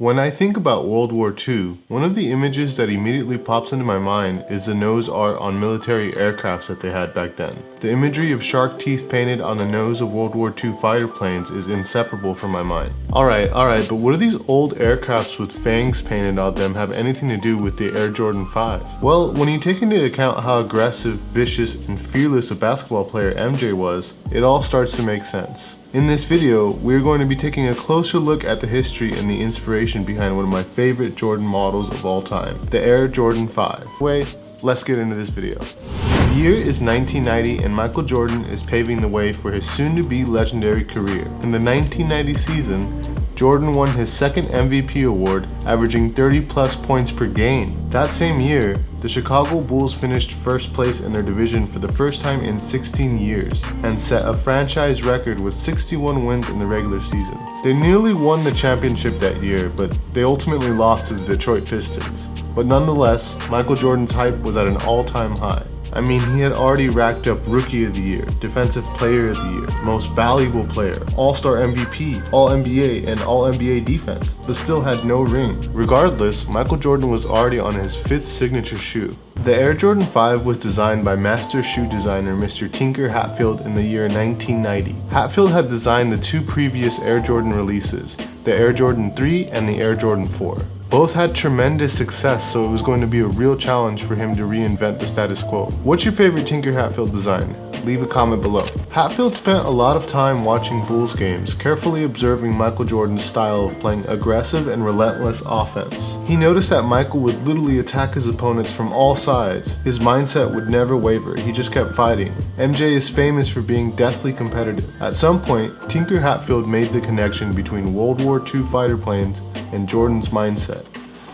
When I think about World War II, one of the images that immediately pops into my mind is the nose art on military aircrafts that they had back then. The imagery of shark teeth painted on the nose of World War II fighter planes is inseparable from my mind. Alright, but what do these old aircrafts with fangs painted on them have anything to do with the Air Jordan 5? Well, when you take into account how aggressive, vicious, and fearless a basketball player MJ was, it all starts to make sense. In this video, we're going to be taking a closer look at the history and the inspiration behind one of my favorite Jordan models of all time, the Air Jordan 5. Wait, let's get into this video. The year is 1990 and Michael Jordan is paving the way for his soon-to-be legendary career. In the 1990 season, Jordan won his second MVP award, averaging 30+ points per game. That same year, the Chicago Bulls finished first place in their division for the first time in 16 years and set a franchise record with 61 wins in the regular season. They nearly won the championship that year, but they ultimately lost to the Detroit Pistons. But nonetheless, Michael Jordan's hype was at an all-time high. I mean, he had already racked up Rookie of the Year, Defensive Player of the Year, Most Valuable Player, All-Star MVP, All-NBA, and All-NBA defense, but still had no ring. Regardless, Michael Jordan was already on his 5th signature shoe. The Air Jordan 5 was designed by master shoe designer Mr. Tinker Hatfield in the year 1990. Hatfield had designed the two previous Air Jordan releases, the Air Jordan 3 and the Air Jordan 4. Both had tremendous success, so it was going to be a real challenge for him to reinvent the status quo. What's your favorite Tinker Hatfield design? Leave a comment below. Hatfield spent a lot of time watching Bulls games, carefully observing Michael Jordan's style of playing aggressive and relentless offense. He noticed that Michael would literally attack his opponents from all sides. His mindset would never waver, he just kept fighting. MJ is famous for being deathly competitive. At some point, Tinker Hatfield made the connection between World War II fighter planes and Jordan's mindset.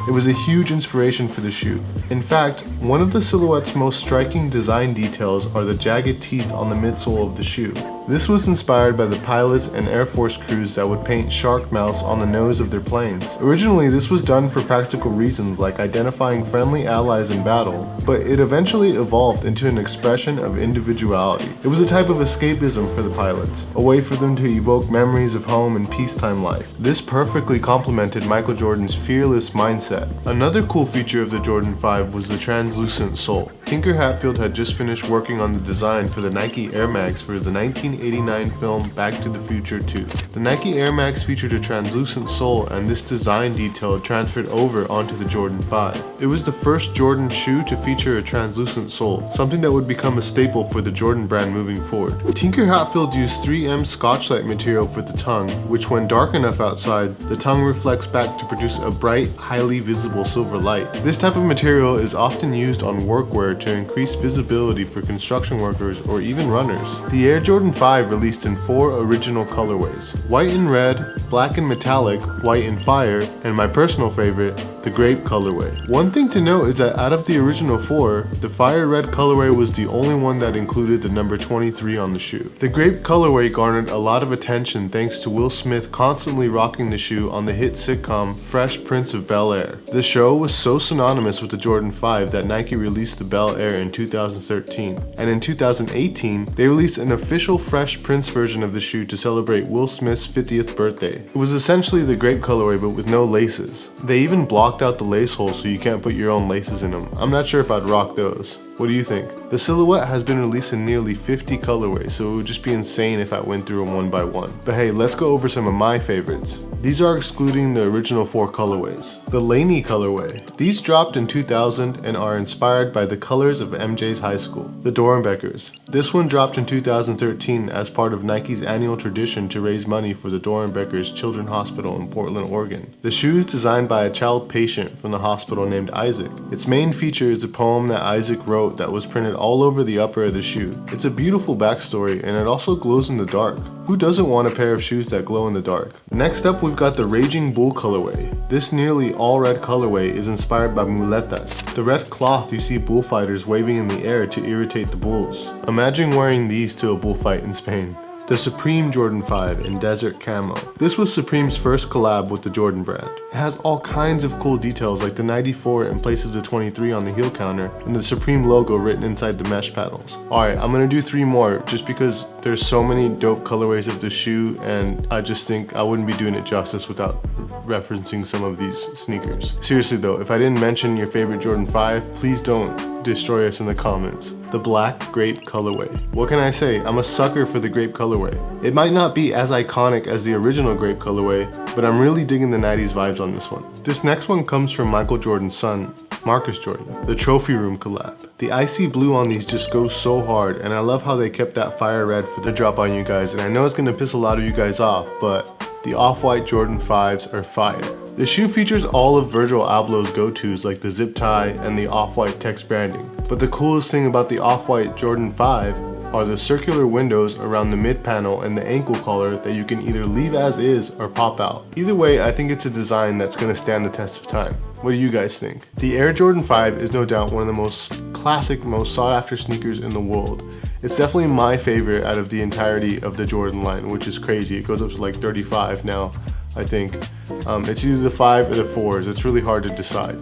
It was a huge inspiration for the shoe. In fact, one of the silhouette's most striking design details are the jagged teeth on the midsole of the shoe. This was inspired by the pilots and Air Force crews that would paint shark mouths on the nose of their planes. Originally, this was done for practical reasons like identifying friendly allies in battle, but it eventually evolved into an expression of individuality. It was a type of escapism for the pilots, a way for them to evoke memories of home and peacetime life. This perfectly complemented Michael Jordan's fearless mindset. Another cool feature of the Jordan 5 was the translucent sole. Tinker Hatfield had just finished working on the design for the Nike Air Max for the 1989 film Back to the Future 2. The Nike Air Max featured a translucent sole, and this design detail transferred over onto the Jordan 5. It was the first Jordan shoe to feature a translucent sole, something that would become a staple for the Jordan brand moving forward. Tinker Hatfield used 3M Scotchlite material for the tongue, which when dark enough outside, the tongue reflects back to produce a bright, highly visible silver light. This type of material is often used on workwear to increase visibility for construction workers or even runners. The Air Jordan 5 released in 4 original colorways: white and red, black and metallic, white and fire, and my personal favorite, the grape colorway. One thing to note is that out of the original 4, the fire red colorway was the only one that included the number 23 on the shoe. The grape colorway garnered a lot of attention thanks to Will Smith constantly rocking the shoe on the hit sitcom Fresh Prince of Bel-Air. The show was so synonymous with the Jordan 5 that Nike released the Bel Air in 2013, and in 2018 they released an official Fresh Prince version of the shoe to celebrate Will Smith's 50th birthday. It was essentially the grape colorway but with no laces. They even blocked out the lace holes so you can't put your own laces in them. I'm not sure if I'd rock those. What do you think? The silhouette has been released in nearly 50 colorways, so it would just be insane if I went through them one by one. But hey, let's go over some of my favorites. These are excluding the original 4 colorways. The Laney colorway. These dropped in 2000 and are inspired by the colors of MJ's high school. The Doernbechers. This one dropped in 2013 as part of Nike's annual tradition to raise money for the Doernbechers Children's Hospital in Portland, Oregon. The shoe is designed by a child patient from the hospital named Isaac. Its main feature is a poem that Isaac wrote that was printed all over the upper of the shoe. It's a beautiful backstory, and it also glows in the dark. Who doesn't want a pair of shoes that glow in the dark? Next up, we've got the Raging Bull colorway. This nearly all red colorway is inspired by muletas, the red cloth you see bullfighters waving in the air to irritate the bulls. Imagine wearing these to a bullfight in Spain. The Supreme Jordan 5 in Desert Camo. This was Supreme's first collab with the Jordan brand. It has all kinds of cool details like the 94 in place of the 23 on the heel counter and the Supreme logo written inside the mesh panels. Alright, I'm gonna do 3 more just because There's so many dope colorways of the shoe, and I just think I wouldn't be doing it justice without referencing some of these sneakers. Seriously though, if I didn't mention your favorite Jordan 5, please don't destroy us in the comments. The black grape colorway. What can I say? I'm a sucker for the grape colorway. It might not be as iconic as the original grape colorway, but I'm really digging the 90s vibes on this one. This next one comes from Michael Jordan's son, Marcus Jordan, the Trophy Room collab. The icy blue on these just goes so hard, and I love how they kept that fire red for the drop on you guys, and I know it's gonna piss a lot of you guys off, but the off-white Jordan 5s are fire. The shoe features all of Virgil Abloh's go-tos like the zip tie and the off-white text branding. But the coolest thing about the off-white Jordan 5 are the circular windows around the mid panel and the ankle collar that you can either leave as is or pop out. Either way, I think it's a design that's going to stand the test of time. What do you guys think? The Air Jordan 5 is no doubt one of the most classic, most sought after sneakers in the world. It's definitely my favorite out of the entirety of the Jordan line, which is crazy. It goes up to like 35 now, I think. It's either the 5 or the 4s. It's really hard to decide.